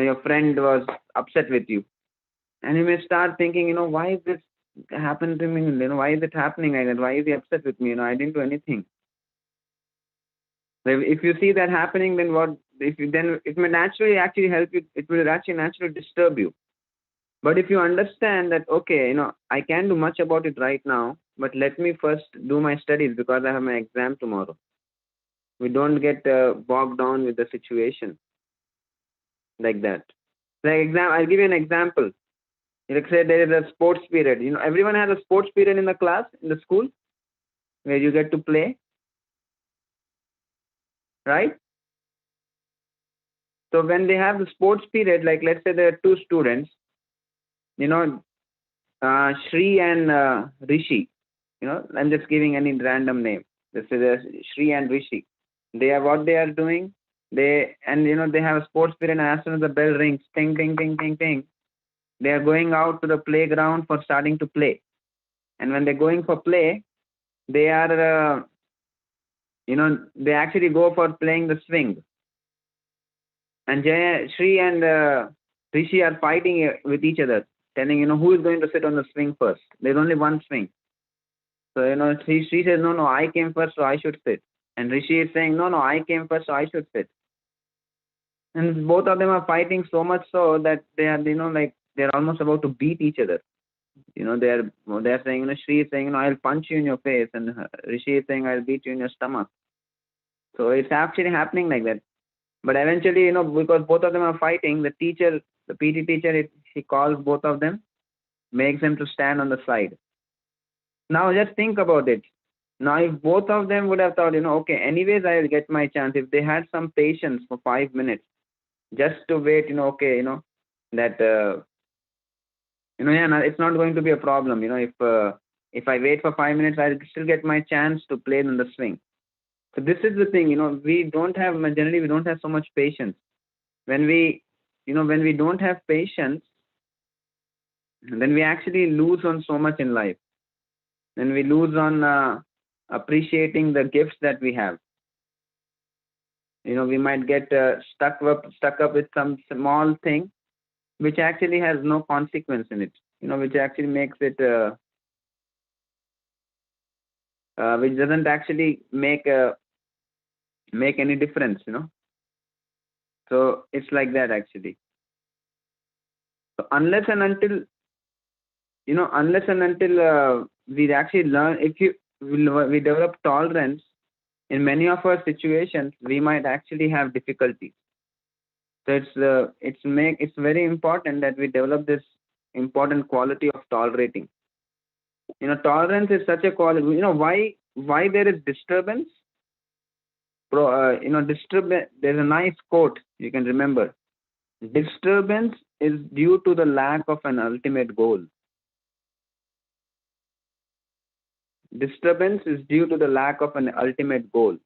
your friend was upset with you, and you may start thinking, why is this happened to me? Why is it happening like that? Why is he upset with me? I didn't do anything. So if you see that happening, then what? If you then it may naturally actually help you. It will actually naturally disturb you. But if you understand that, okay, I can't do much about it right now, but let me first do my studies because I have my exam tomorrow. We don't get bogged down with the situation like that. I'll give you an example. Like say there is a sports period. Everyone has a sports period in the class, in the school, where you get to play, right? So when they have the sports period, like let's say there are two students, you know, Shri and Rishi. I'm just giving any random name. Let's say there's Shri and Rishi. They are what they are doing. They have a sports period, and as soon as the bell rings, ting, ting, ting, ting, ting, they are going out to the playground for starting to play. And when they're going for play, they are, they actually go for playing the swing. And Shri and Rishi are fighting with each other, telling, who is going to sit on the swing first. There's only one swing. So, Shri says, no, I came first, so I should sit. And Rishi is saying, no, I came first, so I should sit. And both of them are fighting so much so that they are, like they're almost about to beat each other. They're saying, Shri is saying, I'll punch you in your face, and Rishi is saying, I'll beat you in your stomach. So it's actually happening like that. But eventually, because both of them are fighting, the PT teacher, he calls both of them, makes them to stand on the side. Now just think about it. Now, if both of them would have thought, okay, anyways, I'll get my chance. If they had some patience for 5 minutes, just to wait, okay, that, yeah, no, it's not going to be a problem. If I wait for 5 minutes, I'll still get my chance to play in the swing. So this is the thing, generally we don't have so much patience. When we don't have patience, then we actually lose on so much in life. Then we lose on appreciating the gifts that we have. We might get stuck up with some small thing, which actually has no consequence in it. Which actually makes it, which doesn't actually make any difference. So it's like that actually. So unless and until we actually learn, if we develop tolerance in many of our situations, we might actually have difficulties. So it's very important that we develop this important quality of tolerating. Tolerance is such a quality. Why there is disturbance? There's a nice quote you can remember. Disturbance is due to the lack of an ultimate goal. Disturbance is due to the lack of an ultimate goal.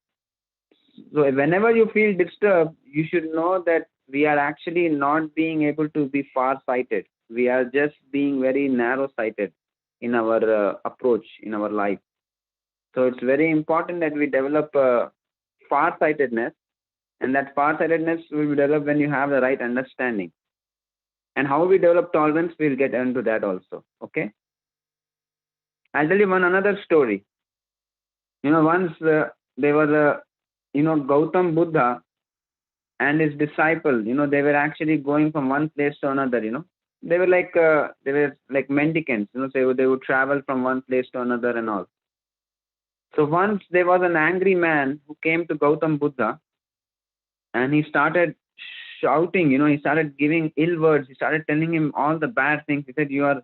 So whenever you feel disturbed, you should know that we are actually not being able to be far-sighted. We are just being very narrow-sighted in our approach in our life. So it's very important that we develop far-sightedness, and that far-sightedness will be developed when you have the right understanding. And how we develop tolerance, we'll get into that also. Okay? I'll tell you another story. Once there was a, Gautam Buddha and his disciple, they were actually going from one place to another, They were like mendicants, so they would travel from one place to another and all. So once there was an angry man who came to Gautam Buddha, and he started shouting, he started giving ill words. He started telling him all the bad things. He said, you're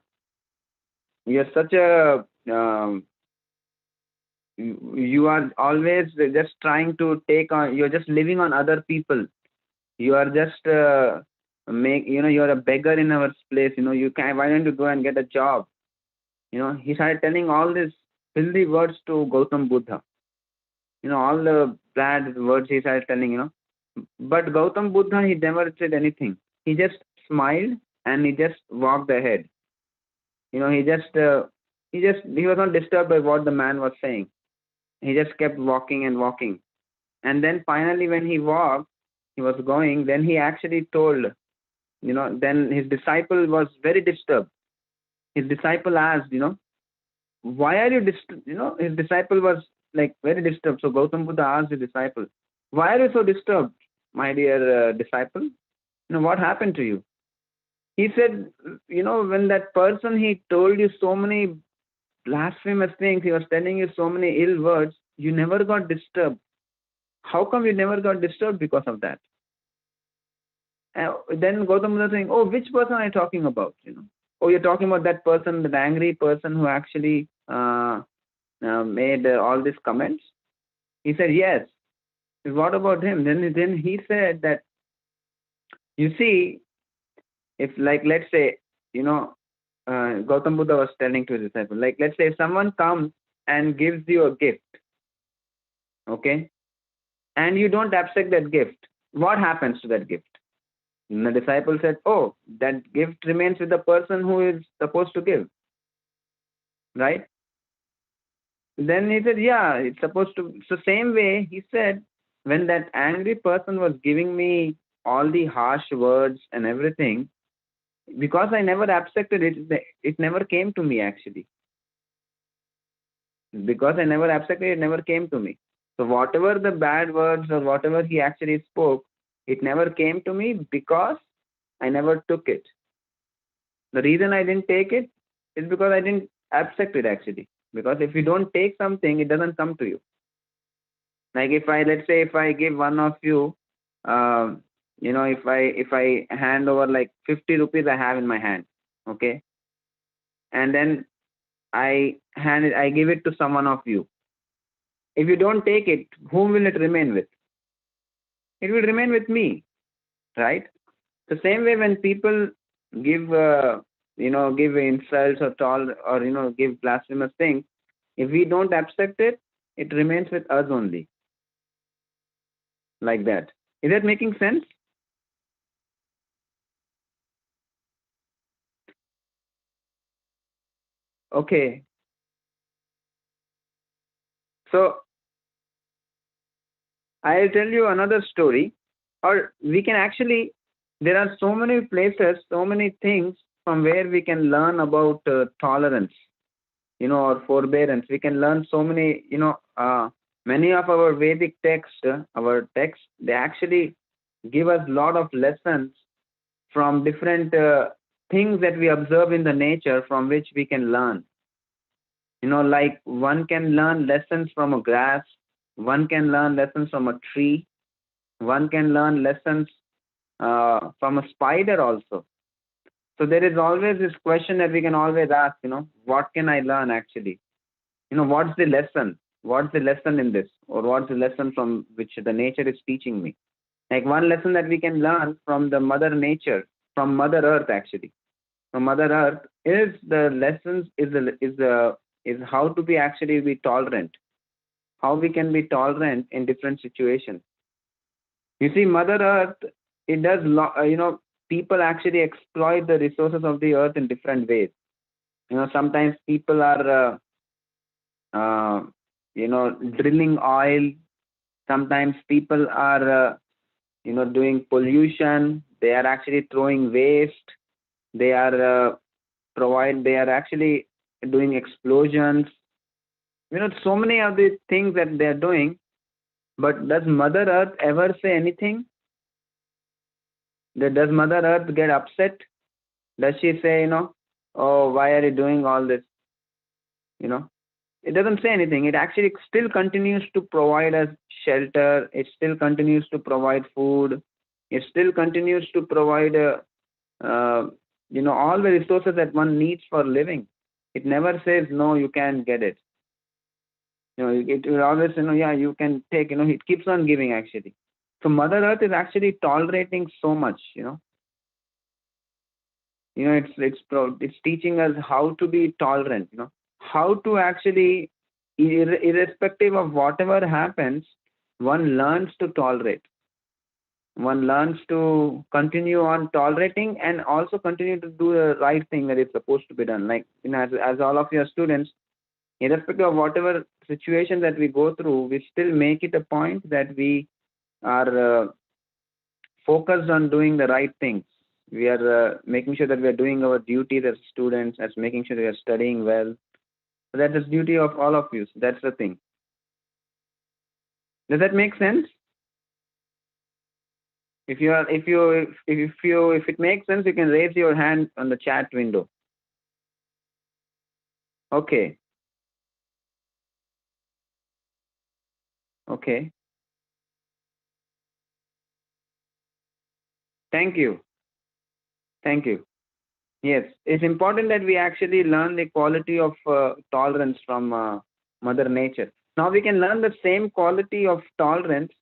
such a, you are always just trying to take on, you're just living on other people. You are just, you're a beggar in our place. Why don't you go and get a job? He started telling all these filthy words to Gautam Buddha. All the bad words he started telling, But Gautam Buddha, he never said anything. He just smiled and he just walked ahead. He was not disturbed by what the man was saying. He just kept walking and walking. And then finally when he was going, then he actually told then his disciple was very disturbed. His disciple asked, why are you his disciple was like very disturbed. So Gautam Buddha asked the disciple, why are you so disturbed, my dear disciple? What happened to you? He said, when that person, he told you so many blasphemous things, he was telling you so many ill words, you never got disturbed. How come you never got disturbed because of that? Then Gautam Buddha saying, oh, which person are you talking about? Oh, you're talking about that person, that angry person who actually made all these comments? He said, yes. What about him? Then he said that, you see, if like, let's say, Gautam Buddha was telling to his disciple, like, let's say someone comes and gives you a gift, okay, and you don't accept that gift, what happens to that gift? And the disciple said, oh, that gift remains with the person who is supposed to give, right? Then he said, yeah, it's supposed to. So same way, he said, when that angry person was giving me all the harsh words and everything, because I never accepted it, it never came to me actually. Because I never accepted it, it never came to me. So whatever the bad words or whatever he actually spoke, it never came to me because I never took it. The reason I didn't take it is because I didn't accept it actually. Because if you don't take something, it doesn't come to you. Like let's say if I give one of you, if I hand over like 50 rupees I have in my hand, okay, and then I give it to someone of you. If you don't take it, whom will it remain with? It will remain with me, right? The same way when people give, give insults or give blasphemous things, if we don't accept it, it remains with us only, like that. Is that making sense? Okay. So I'll tell you another story, or we can actually, there are so many places, so many things from where we can learn about tolerance, or forbearance. We can learn so many, many of our Vedic texts, they actually give us a lot of lessons from different things that we observe in the nature from which we can learn. Like one can learn lessons from a grass, one can learn lessons from a tree, one can learn lessons from a spider also. So there is always this question that we can always ask, what can I learn actually? What's the lesson? What's the lesson in this? Or what's the lesson from which the nature is teaching me? Like one lesson that we can learn from the mother nature, from Mother Earth actually. From Mother Earth is the lessons is how to be tolerant. How we can be tolerant in different situations. You see, Mother Earth, it does, people actually exploit the resources of the earth in different ways. Sometimes people are, drilling oil. Sometimes people are, doing pollution. They are actually throwing waste. They are they are actually doing explosions. So many of the things that they are doing. But does Mother Earth ever say anything? Does Mother Earth get upset? Does she say, oh, why are you doing all this? It doesn't say anything. It actually still continues to provide us shelter. It still continues to provide food. It still continues to provide, all the resources that one needs for living. It never says, no, you can't get it. It will always, yeah, you can take, it keeps on giving actually. So Mother Earth is actually tolerating so much, it's teaching us how to be tolerant, how to actually, irrespective of whatever happens, one learns to tolerate. One learns to continue on tolerating and also continue to do the right thing that is supposed to be done. Like, as all of your students, irrespective of whatever situation that we go through, we still make it a point that we are focused on doing the right things. We are making sure that we are doing our duties as students, as making sure we are studying well. So that's the duty of all of you. So that's the thing. Does that make sense? If it makes sense, you can raise your hand on the chat window. Okay. Okay. Thank you. Thank you. Yes, it's important that we actually learn the quality of tolerance from Mother Nature. Now we can learn the same quality of tolerance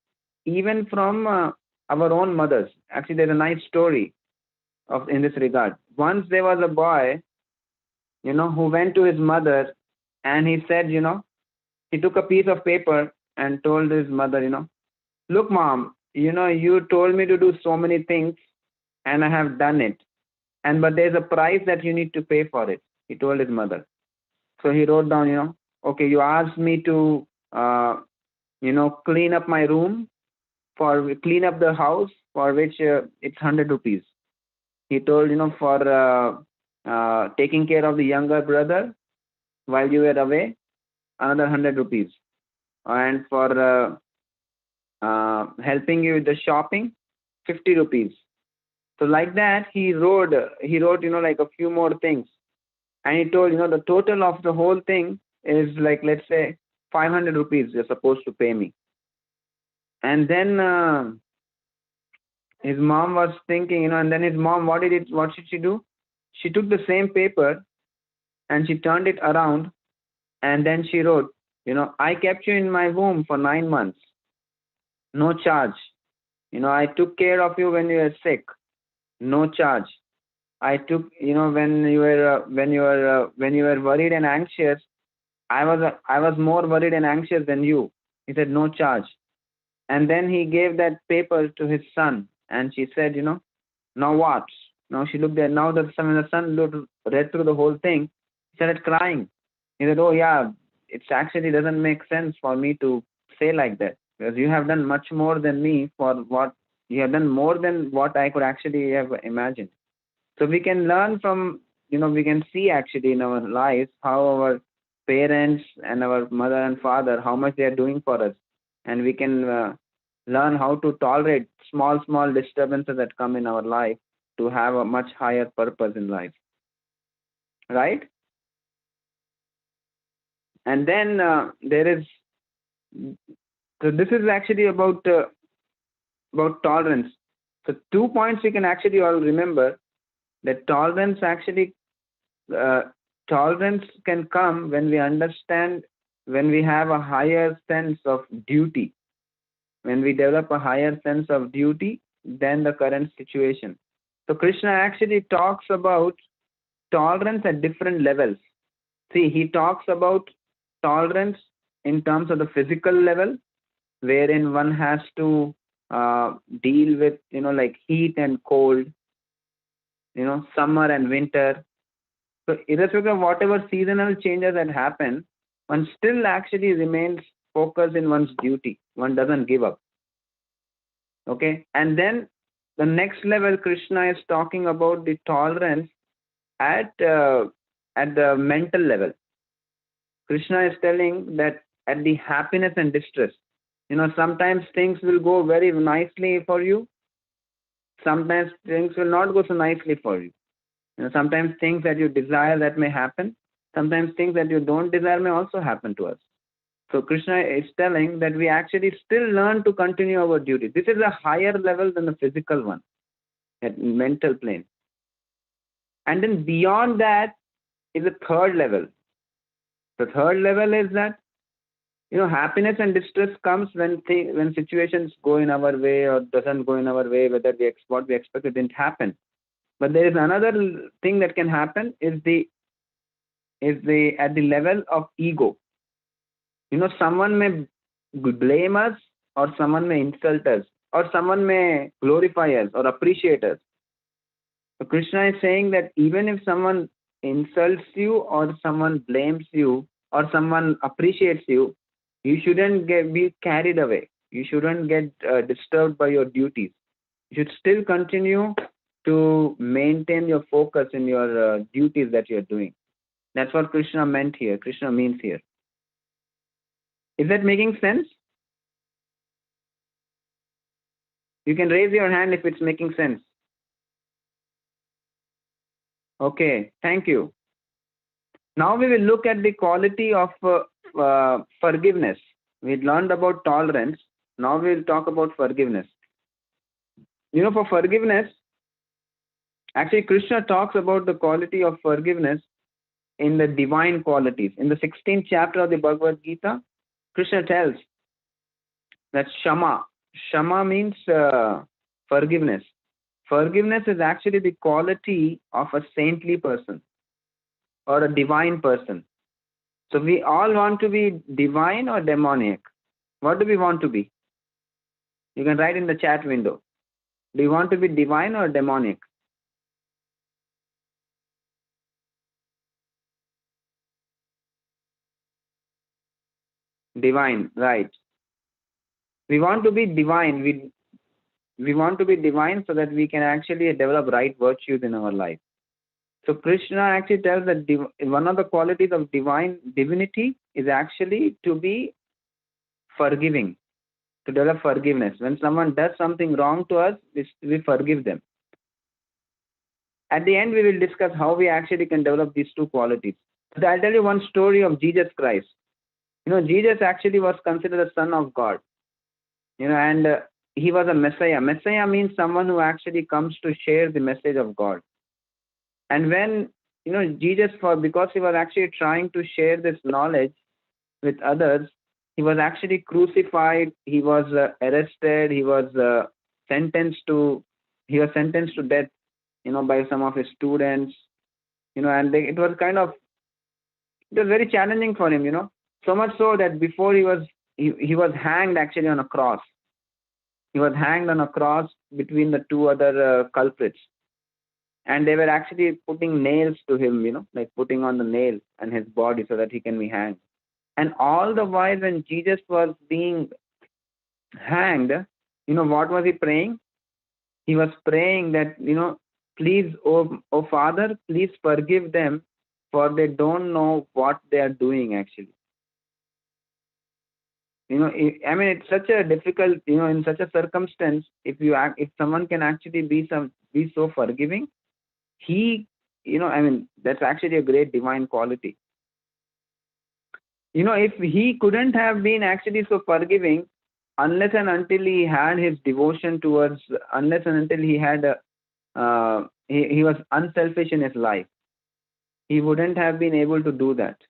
even from our own mothers. Actually, there's a nice story of in this regard. Once there was a boy, who went to his mother, and he said, he took a piece of paper and told his mother, look, mom, you told me to do so many things, and I have done it, but there's a price that you need to pay for it. He told his mother. So he wrote down, okay, you asked me to, clean up my room, for clean up the house, for which it's 100 rupees. He told, for taking care of the younger brother while you were away, another 100 rupees. And for helping you with the shopping, 50 rupees. So like that, he wrote, like a few more things. And he told, the total of the whole thing is like, let's say, 500 rupees you're supposed to pay me. And then his mom was thinking, and then his mom, what should she do? She took the same paper and she turned it around, and then she wrote, I kept you in my womb for 9 months, no charge. I took care of you when you were sick, no charge. I took, when you were worried and anxious, I was more worried and anxious than you. He said, no charge. And then he gave that paper to his son, and she said, now what? Now she looked at, now that when the son read through the whole thing, he started crying. He said, oh yeah, it actually doesn't make sense for me to say like that, because you have done much more than me, for what you have done more than what I could actually have imagined. So we can learn from, we can see actually in our lives how our parents and our mother and father, how much they are doing for us. And we can learn how to tolerate small disturbances that come in our life to have a much higher purpose in life. Right? And then so this is actually about tolerance. So 2 points we can actually all remember, that tolerance can come when we understand, when we have a higher sense of duty, when we develop a higher sense of duty than the current situation. So Krishna actually talks about tolerance at different levels. See, he talks about tolerance in terms of the physical level, wherein one has to deal with, like heat and cold, summer and winter. So irrespective of whatever seasonal changes that happen, one still actually remains focused in one's duty. One doesn't give up. Okay. And then the next level, Krishna is talking about the tolerance at the mental level. Krishna is telling that at the happiness and distress, sometimes things will go very nicely for you. Sometimes things will not go so nicely for you. Sometimes things that you desire that may happen. Sometimes things that you don't desire may also happen to us. So Krishna is telling that we actually still learn to continue our duty. This is a higher level than the physical one, at mental plane. And then beyond that is a third level. The third level is that, happiness and distress comes when situations go in our way or doesn't go in our way, whether what we expected didn't happen. But there is another thing that can happen, is at the level of ego. Someone may blame us, or someone may insult us, or someone may glorify us or appreciate us. So Krishna is saying that even if someone insults you, or someone blames you, or someone appreciates you, you shouldn't be carried away. You shouldn't get disturbed by your duties. You should still continue to maintain your focus in your duties that you're doing. That's what Krishna meant here. Krishna means here. Is that making sense? You can raise your hand if it's making sense. Okay, thank you. Now we will look at the quality of forgiveness. We learned about tolerance. Now we will talk about forgiveness. For forgiveness, actually Krishna talks about the quality of forgiveness in the divine qualities. In the 16th chapter of the Bhagavad Gita, Krishna tells that Shama. Shama means forgiveness. Forgiveness is actually the quality of a saintly person or a divine person. So we all want to be divine or demoniac. What do we want to be? You can write in the chat window. Do you want to be divine or demoniac? Divine, right. We want to be divine. We want to be divine so that we can actually develop right virtues in our life. So Krishna actually tells that one of the qualities of divinity is actually to be forgiving, to develop forgiveness. When someone does something wrong to us, we forgive them. At the end, we will discuss how we actually can develop these two qualities. So I'll tell you one story of Jesus Christ. Jesus actually was considered the Son of God. And he was a Messiah. Messiah means someone who actually comes to share the message of God. And when, Jesus, because he was actually trying to share this knowledge with others, he was actually crucified, he was arrested, he was sentenced to death, by some of his students, and it was very challenging for him, so much so that before he was hanged actually on a cross. He was hanged on a cross between the two other culprits. And they were actually putting nails to him, like putting on the nail and his body so that he can be hanged. And all the while when Jesus was being hanged, what was he praying? He was praying that, please, oh Father, please forgive them, for they don't know what they are doing actually. It's such a difficult, in such a circumstance, if someone can actually be so forgiving, that's actually a great divine quality. If he couldn't have been actually so forgiving, unless and until he had his devotion towards, unless and until he had he was unselfish in his life, he wouldn't have been able to do that.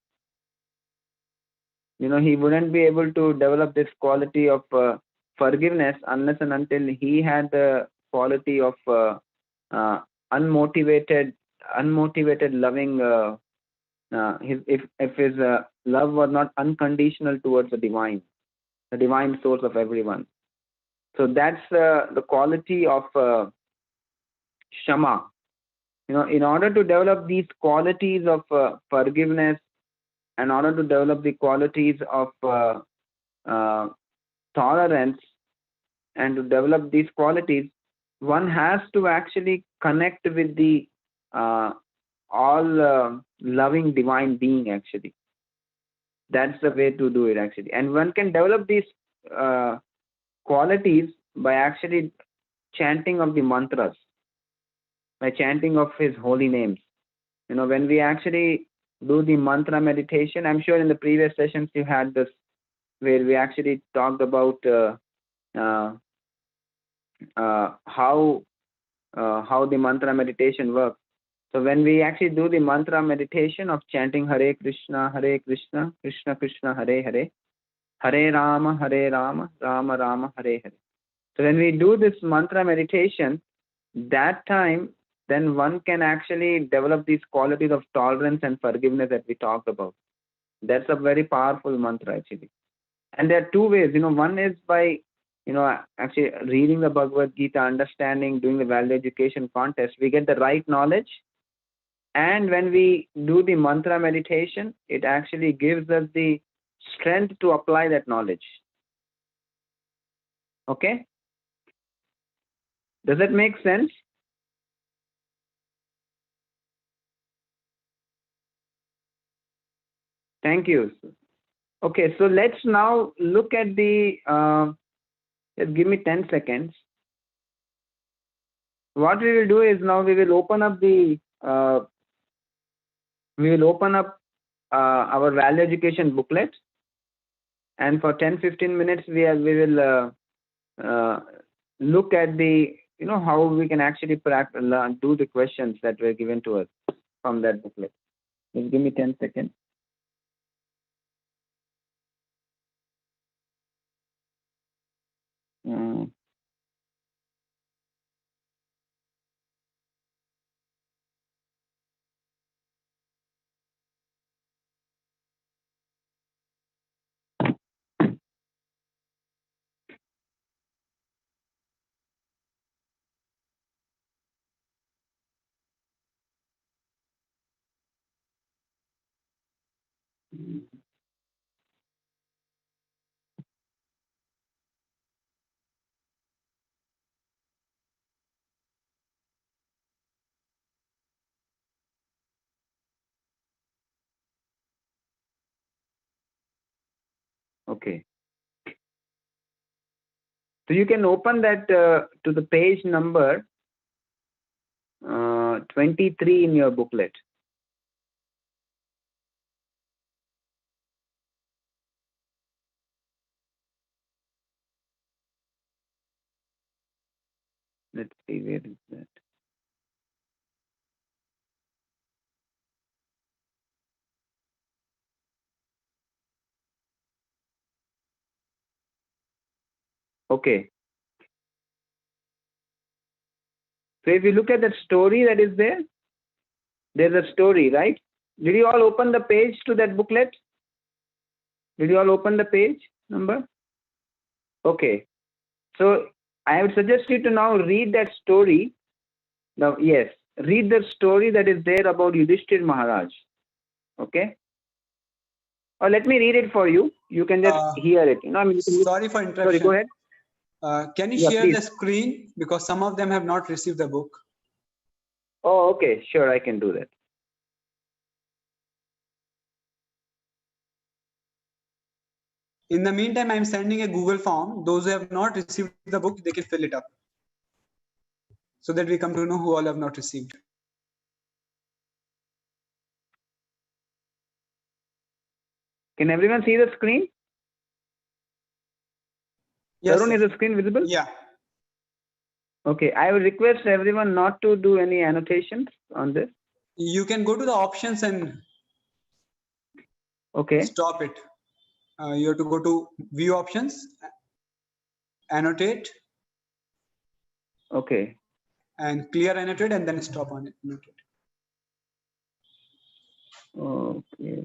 He wouldn't be able to develop this quality of forgiveness unless and until he had the quality of unmotivated loving. If his love was not unconditional towards the divine source of everyone. So that's the quality of Shama. In order to develop these qualities of forgiveness, in order to develop the qualities of tolerance, and to develop these qualities, one has to actually connect with the all loving divine being actually. That's the way to do it actually. And one can develop these qualities by actually chanting of the mantras, by chanting of his holy names. When we actually do the mantra meditation, I'm sure in the previous sessions you had this, where we actually talked about how the mantra meditation works. So when we actually do the mantra meditation of chanting Hare Krishna, Krishna Krishna, Hare Hare, Hare Rama, Rama Rama, Hare Hare. So when we do this mantra meditation, that time, then one can actually develop these qualities of tolerance and forgiveness that we talked about. That's a very powerful mantra actually. And there are two ways. One is by, actually reading the Bhagavad Gita, understanding, doing the value education contest, we get the right knowledge. And when we do the mantra meditation, it actually gives us the strength to apply that knowledge. Okay? Does that make sense? Thank you. Okay, so let's now look at the, just give me 10 seconds. What we will do is now we will open up the, our value education booklet, and for 10-15 minutes we will look at the, how we can actually do the questions that were given to us from that booklet. Just give me 10 seconds. Okay. So you can open that to the page number 23 in your booklet. Let's see, where is that? Okay. So if you look at the story that is there, there's a story, right? Did you all open the page to that booklet? Did you all open the page number? Okay. So I would suggest you to now read that story. Now, yes, read the story that is there about Yudhishthir Maharaj. Okay. Or let me read it for you. You can just hear it. Sorry for interruption. Sorry, go ahead. Can you share please. the screen, because some of them have not received the book? Oh, okay. Sure, I can do that. In the meantime, I'm sending a Google form. Those who have not received the book, they can fill it up, so that we come to know who all have not received. Can everyone see the screen? Yes, Tarun, is the screen visible? Yeah. Okay, I would request everyone not to do any annotations on this. You can go to the options and stop it. You have to go to view options, annotate. Okay. And clear annotate, and then stop on it. Annotate. Okay.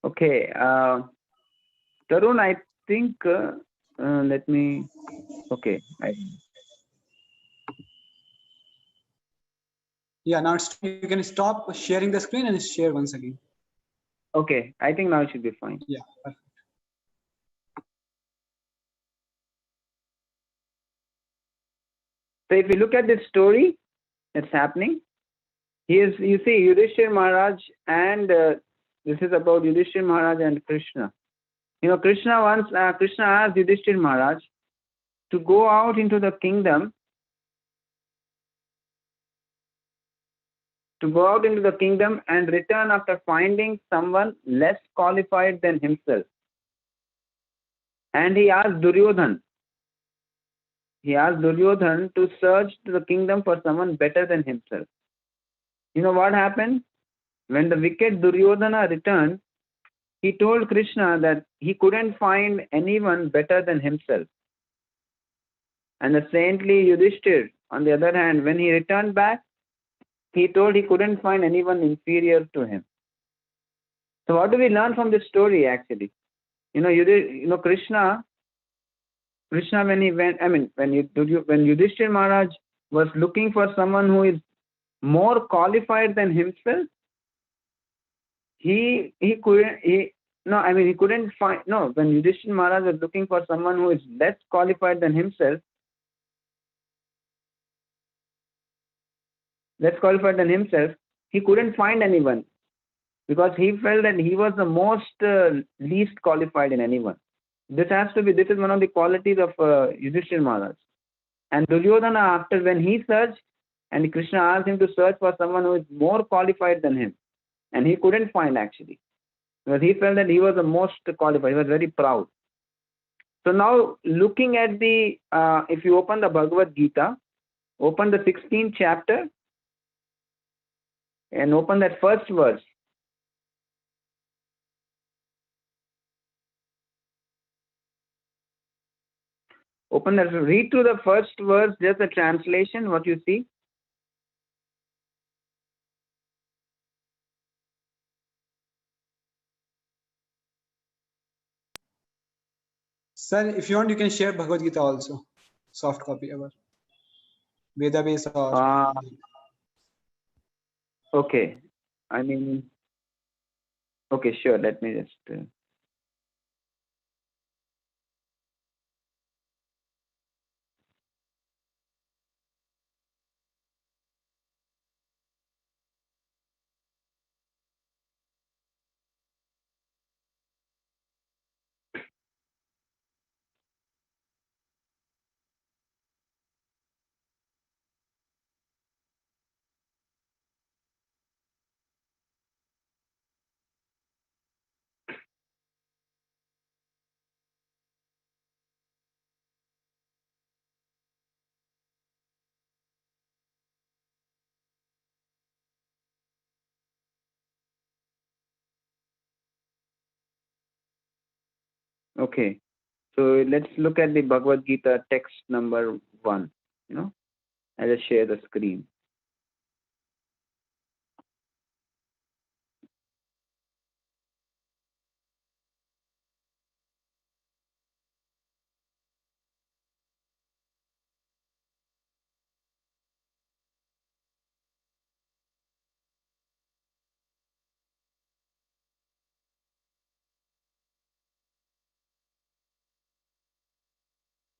Okay, Tarun, I think, let me, okay. Yeah, now you can stop sharing the screen and share once again. Okay, I think now it should be fine. Yeah, perfect. So if you look at this story that's happening, you see Yudhishthir Maharaj, and this is about Yudhishthir Maharaj and Krishna. Krishna asked Yudhishthir Maharaj to go out into the kingdom, and return after finding someone less qualified than himself. And he asked Duryodhan to search the kingdom for someone better than himself. You know what happened? When the wicked Duryodhana returned, he told Krishna that he couldn't find anyone better than himself. And the saintly Yudhishthir, on the other hand, when he returned back, he told he couldn't find anyone inferior to him. So what do we learn from this story actually? Krishna, when he went, when Yudhishthir Maharaj was looking for someone who is more qualified than himself? He couldn't, no, I mean, he couldn't find, no, when Yudhishthira Maharaj was looking for someone who is less qualified than himself, he couldn't find anyone, because he felt that he was the most least qualified in anyone. This is one of the qualities of Yudhishthira Maharaj. And Duryodhana, after when he searched, and Krishna asked him to search for someone who is more qualified than him, and he couldn't find actually, because he felt that he was the most qualified. He was very proud. So now, looking at the, if you open the Bhagavad Gita, open the 16th chapter, and open that first verse. Open that, read through the first verse, just the translation, what you see. Sir, if you want, you can share Bhagavad Gita also, soft copy, our Veda base or. Okay, I mean, okay, sure. Let me just. Okay, so let's look at the Bhagavad Gita text number 1. I'll just share the screen.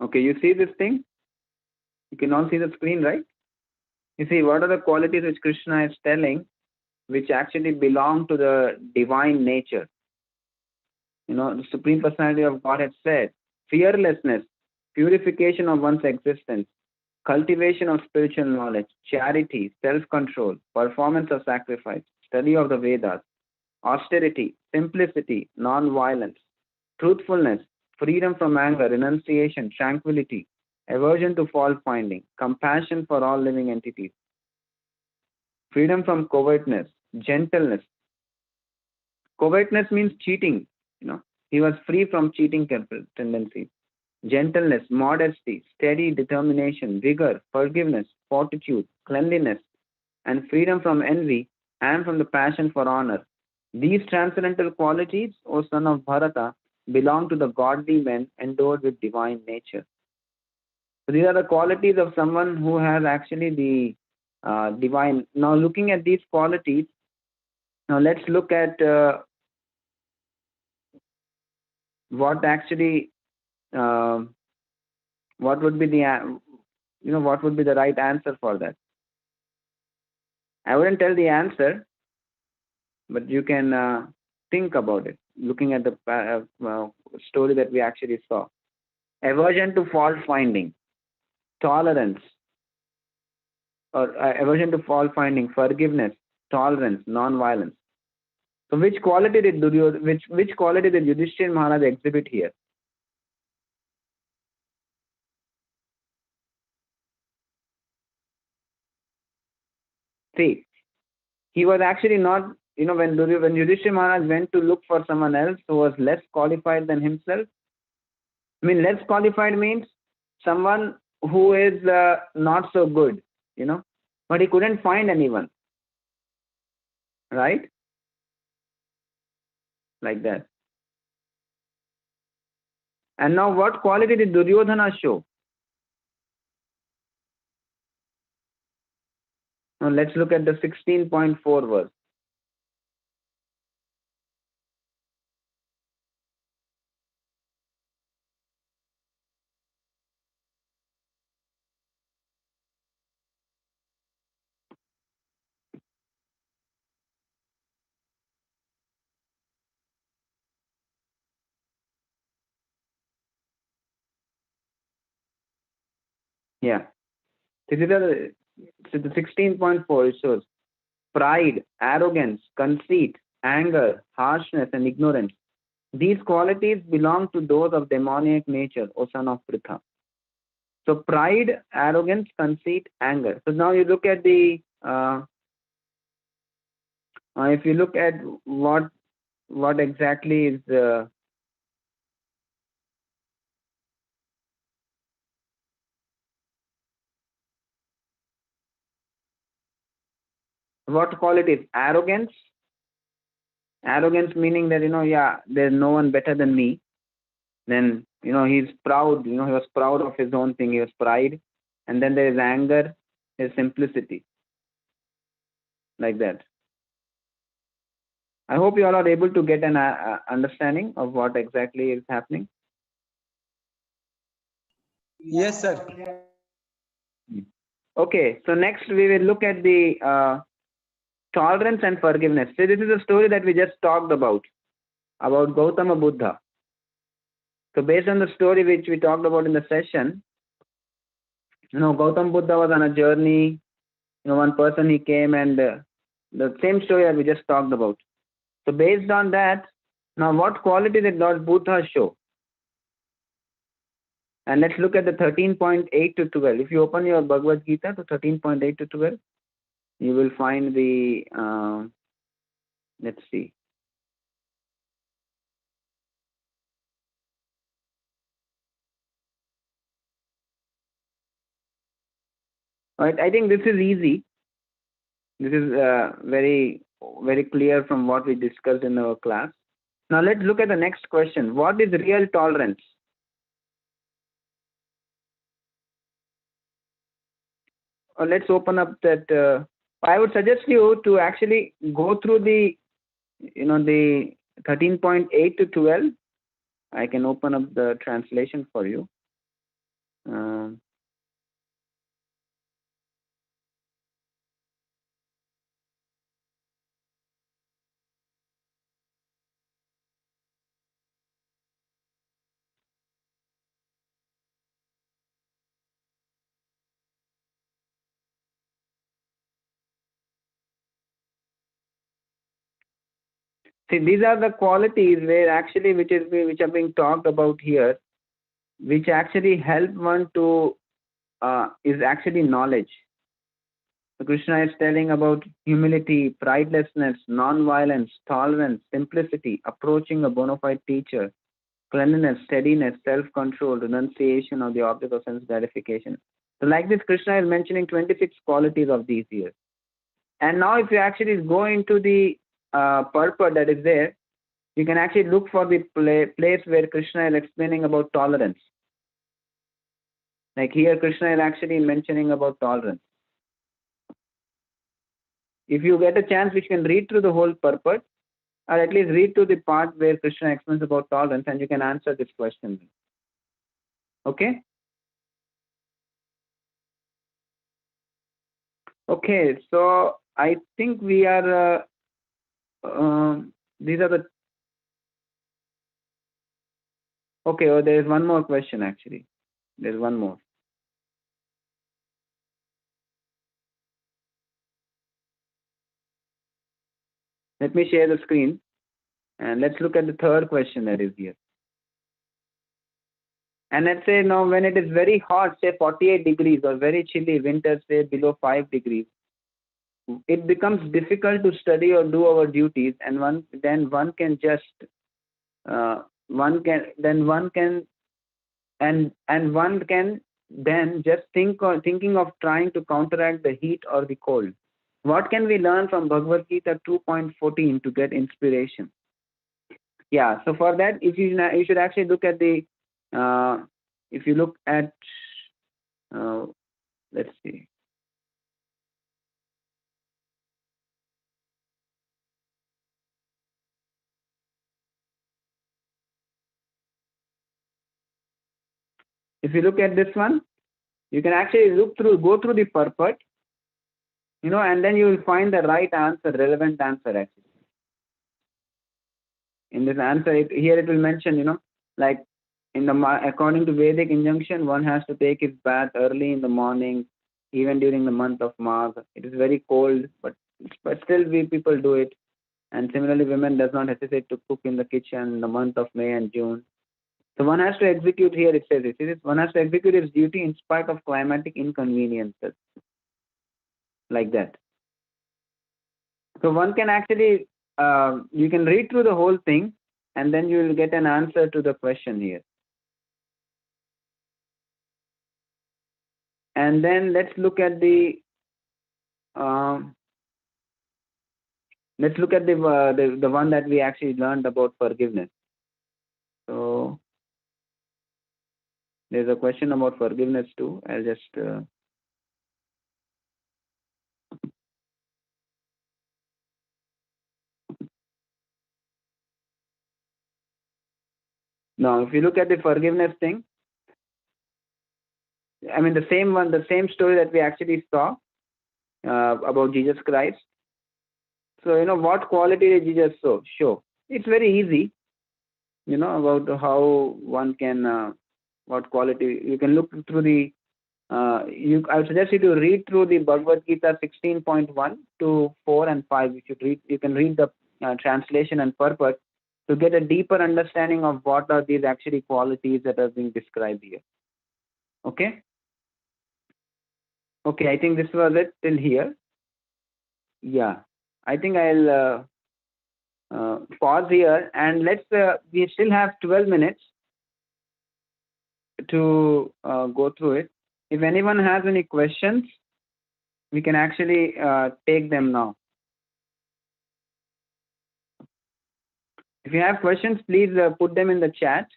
Okay, you see this thing? You can all see the screen, right? You see, what are the qualities which Krishna is telling, which actually belong to the divine nature? The Supreme Personality of Godhead said, fearlessness, purification of one's existence, cultivation of spiritual knowledge, charity, self-control, performance of sacrifice, study of the Vedas, austerity, simplicity, non-violence, truthfulness, freedom from anger, renunciation, tranquility, aversion to fault-finding, compassion for all living entities, freedom from covetousness, gentleness. Covetousness means cheating. He was free from cheating tendencies. Gentleness, modesty, steady determination, vigor, forgiveness, fortitude, cleanliness, and freedom from envy and from the passion for honor. These transcendental qualities, O son of Bharata, belong to the godly men endowed with divine nature. So these are the qualities of someone who has actually the divine. Now, looking at these qualities, now let's look at what actually, what would be the, what would be the right answer for that. I wouldn't tell the answer, but you can think about it, looking at the story that we actually saw. Aversion to fault finding, tolerance, or aversion to fault finding, forgiveness, tolerance, non-violence. So which quality did which quality did Yudhishthira Maharaj exhibit here? See, he was actually not, when Yudhishthira Maharaj went to look for someone else who was less qualified than himself, I mean, less qualified means someone who is not so good, but he couldn't find anyone, right? Like that. And now what quality did Duryodhana show? Now let's look at the 16.4 verse. Yeah. This is the 16.4, it shows pride, arrogance, conceit, anger, harshness, and ignorance. These qualities belong to those of demoniac nature, O son of Pritha. So pride, arrogance, conceit, anger. So now you look at the if you look at what exactly is what qualities? Arrogance meaning that yeah, there's no one better than me. Then he's proud. He was proud of his own thing. He was pride, and then there is anger, his simplicity, like that. I hope you all are able to get an understanding of what exactly is happening. Yes, sir. Okay, so next we will look at the tolerance and forgiveness. So this is a story that we just talked about Gautama Buddha. So based on the story which we talked about in the session, Gautama Buddha was on a journey. One person he came and the same story that we just talked about. So based on that, now what quality did Lord Buddha show? And let's look at the 13.8 to 12. If you open your Bhagavad Gita to 13.8 to 12, you will find the, let's see. Right, I think this is easy. This is very, very clear from what we discussed in our class. Now let's look at the next question. What is real tolerance? Or let's open up that. I would suggest you to actually go through the, the 13.8 to 12. I can open up the translation for you. See, these are the qualities where actually which are being talked about here, which actually help one to is actually knowledge. So Krishna is telling about humility, pridelessness, non-violence, tolerance, simplicity, approaching a bona fide teacher, cleanliness, steadiness, self-control, renunciation of the object of sense gratification. So like this, Krishna is mentioning 26 qualities of these here. And now if you actually go into the purport that is there, you can actually look for the place where Krishna is explaining about tolerance. Like here, Krishna is actually mentioning about tolerance. If you get a chance, you can read through the whole purport, or at least read to the part where Krishna explains about tolerance, and you can answer this question. Okay? Okay, so I think we are, these are the, okay, oh, there is one more question actually. There's one more. Let me share the screen, and let's look at the third question that is here. And let's say now when it is very hot, say 48 degrees, or very chilly, winter, say below 5 degrees, it becomes difficult to study or do our duties, and one can just one can then just thinking of trying to counteract the heat or the cold. What can we learn from Bhagavad Gita 2.14 to get inspiration? Yeah, so for that, if you should actually look at the if you look at let's see. if you look at this one, you can actually go through the purport, and then you will find the right answer, relevant answer actually. In this answer, here it will mention, like according to Vedic injunction, one has to take his bath early in the morning, even during the month of March. It is very cold, but still people do it. And similarly, women does not hesitate to cook in the kitchen in the month of May and June. So one has to execute, here it says one has to execute its duty in spite of climatic inconveniences, like that. So one can actually, you can read through the whole thing, and then you will get an answer to the question here. And then let's look at the one that we actually learned about forgiveness. So there's a question about forgiveness too. I'll just now, if you look at the forgiveness thing, I mean the same story that we actually saw about Jesus Christ. So what quality did Jesus show? It's very easy, about how one can what quality. You can look through the I would suggest you to read through the Bhagavad Gita 16.1 to 4 and 5. You can read the translation and purpose to get a deeper understanding of what are these actually qualities that are being described here. Okay, I think this was it till here. Yeah, I think I'll pause here, and we still have 12 minutes to go through it. If anyone has any questions, we can actually take them now. If you have questions, please put them in the chat.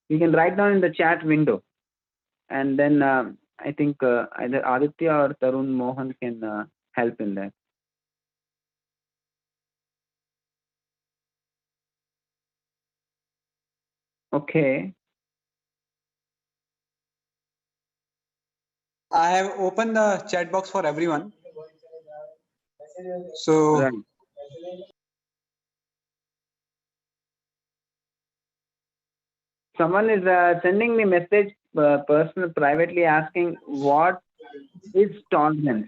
You can write down in the chat window, and then I think either Aditya or Tarun Mohan can help in that. Okay. I have opened the chat box for everyone. So right. Someone is sending me message personal privately asking what is tolerance.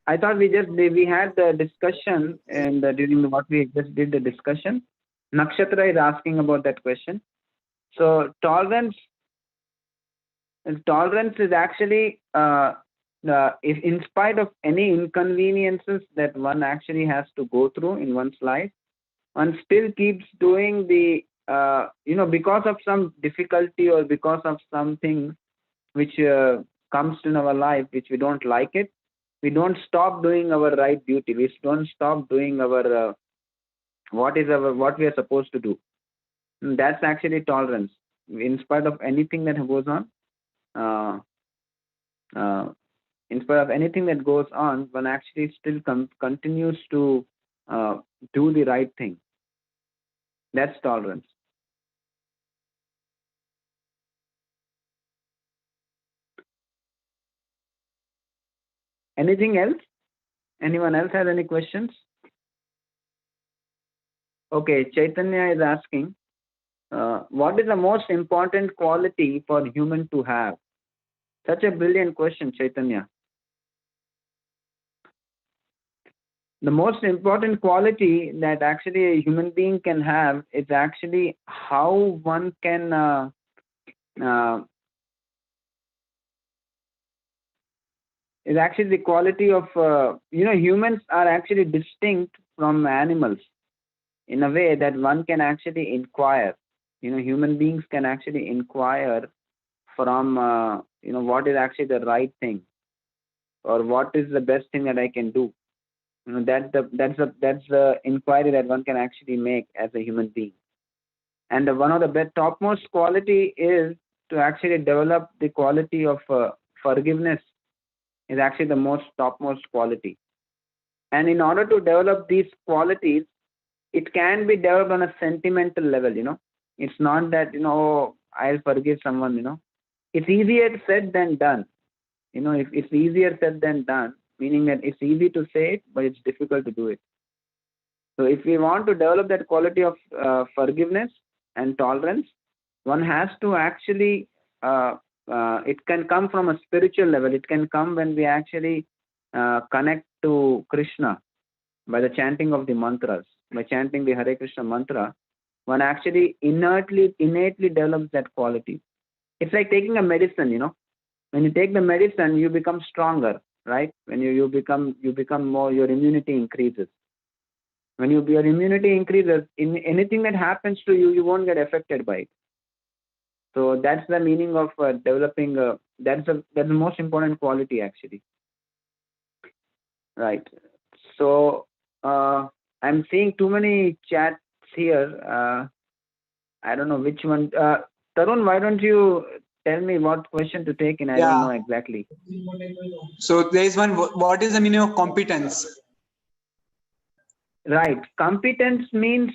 I thought we had the discussion, and during what we just did the discussion, Nakshatra is asking about that question. So tolerance is actually if in spite of any inconveniences that one actually has to go through in one's life, one still keeps doing the because of some difficulty or because of something which comes in our life which we don't like it, we don't stop doing our right duty. We don't stop doing our what we are supposed to do. And that's actually tolerance. In spite of anything that goes on, in spite of anything that goes on, one actually still continues to do the right thing. That's tolerance. Anything else? Anyone else has any questions? Okay, Chaitanya is asking, what is the most important quality for human to have? Such a brilliant question, Chaitanya. The most important quality that actually a human being can have is actually how one can is actually the quality of humans are actually distinct from animals in a way that one can actually inquire. Human beings can actually inquire from what is actually the right thing, or what is the best thing that I can do. That's the inquiry that one can actually make as a human being. And one of the topmost quality is to actually develop the quality of forgiveness. Is actually the topmost quality. And in order to develop these qualities, it can be developed on a sentimental level. It's not that, oh, I'll forgive someone, It's easier said than done. If it's easier said than done, meaning that it's easy to say it, but it's difficult to do it. So if we want to develop that quality of forgiveness and tolerance, one has to actually, it can come from a spiritual level. It can come when we actually connect to Krishna by the chanting of the mantras. By chanting the Hare Krishna mantra, one actually innately develops that quality. It's like taking a medicine, When you take the medicine, you become stronger, right? When you become more, your immunity increases. When your immunity increases, in anything that happens to you, you won't get affected by it. So that's the meaning of developing. That's the most important quality, actually. Right. So I'm seeing too many chats here. I don't know which one. Tarun, why don't you tell me what question to take in? I don't know exactly. So there is one. What is the meaning of competence? Right. Competence means,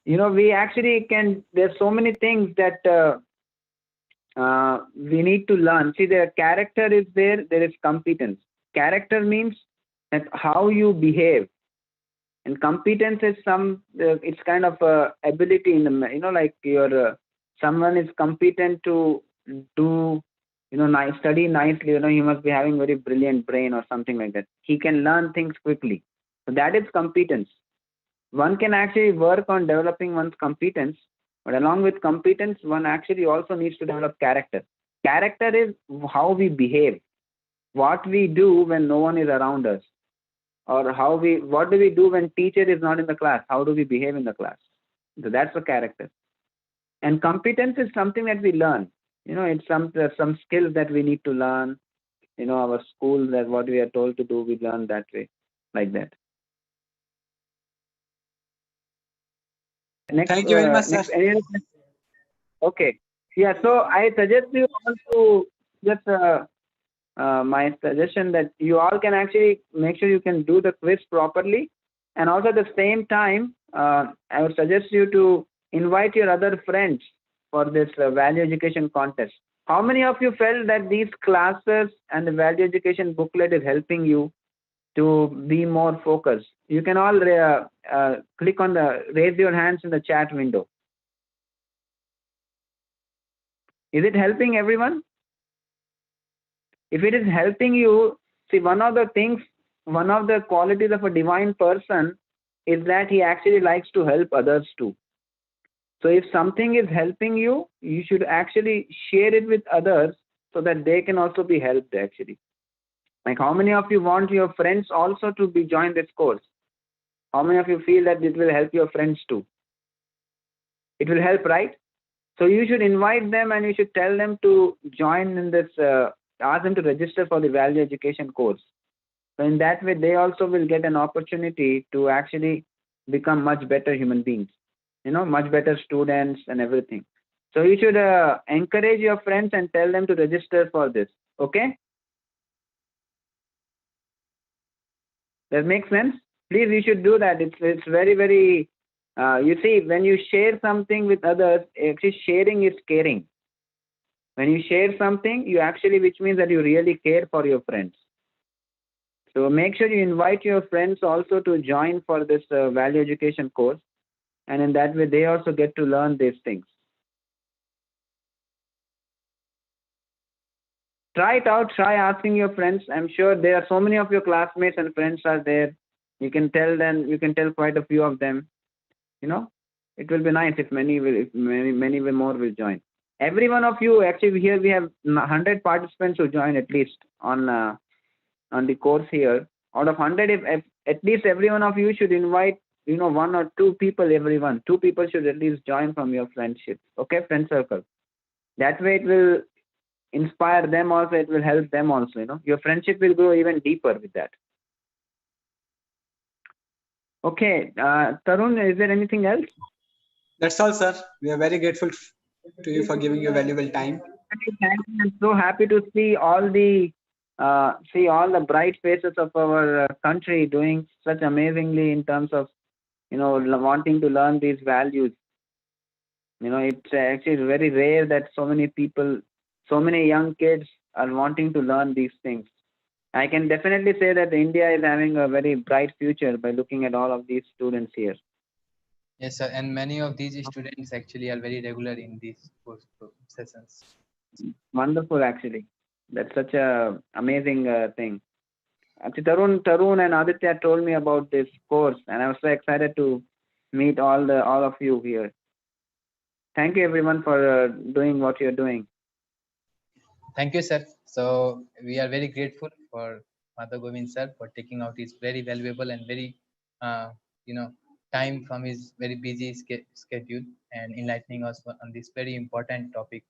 we actually can, there's so many things that we need to learn. See, the character is there is competence. Character means that how you behave. And competence is it's kind of ability in the, like someone is competent to do, study nicely, he must be having very brilliant brain or something like that. He can learn things quickly. So that is competence. One can actually work on developing one's competence, but along with competence, one actually also needs to develop character. Character is how we behave, what we do when no one is around us, or what do we do when teacher is not in the class? How do we behave in the class? So that's the character. And competence is something that we learn. It's some skills that we need to learn. Our school, that what we are told to do, we learn that way, like that. Next, thank you very much, sir. Okay. Yeah, so I suggest you all to just my suggestion that you all can actually make sure you can do the quiz properly, and also at the same time, I would suggest you to invite your other friends for this value education contest. How many of you felt that these classes and the value education booklet is helping you to be more focused? You can all click on raise your hands in the chat window. Is it helping everyone? If it is helping you, see, one of the qualities of a divine person is that he actually likes to help others too. So if something is helping you, you should actually share it with others so that they can also be helped, actually. Like, how many of you want your friends also to join this course? How many of you feel that it will help your friends too? It will help, right? So you should invite them and you should tell them to join in this, ask them to register for the value education course. So in that way, they also will get an opportunity to actually become much better human beings, much better students and everything. So you should encourage your friends and tell them to register for this. Okay? That makes sense? Please, you should do that. It's very, very, you see, when you share something with others, actually sharing is caring. When you share something, which means that you really care for your friends. So make sure you invite your friends also to join for this value education course. And in that way, they also get to learn these things. Try it out. Try asking your friends. I'm sure there are so many of your classmates and friends are there. You can tell them. You can tell quite a few of them. It will be nice if many more will join. Every one of you, actually, here we have 100 participants who join at least on the course here. Out of 100, if at least every one of you should invite, one or two people, everyone. Two people should at least join from your friendship. Okay, friend circle. That way it will inspire them also. It will help them also, Your friendship will grow even deeper with that. Okay, Tarun, is there anything else? That's all, sir. We are very grateful to you for giving your valuable time. I'm so happy to see all the bright faces of our country doing such amazingly in terms of wanting to learn these values. It's actually very rare that so many people, so many young kids are wanting to learn these things. I can definitely say that India is having a very bright future by looking at all of these students here. Yes, sir. And many of these students actually are very regular in these course sessions. Wonderful, actually. That's such a amazing thing. Actually, Tarun and Aditya told me about this course, and I was so excited to meet all of you here. Thank you, everyone, for doing what you're doing. Thank you, sir. So we are very grateful for Mata Govind sir for taking out his very valuable and very, uh, you know, time from his very busy schedule and enlightening us on this very important topic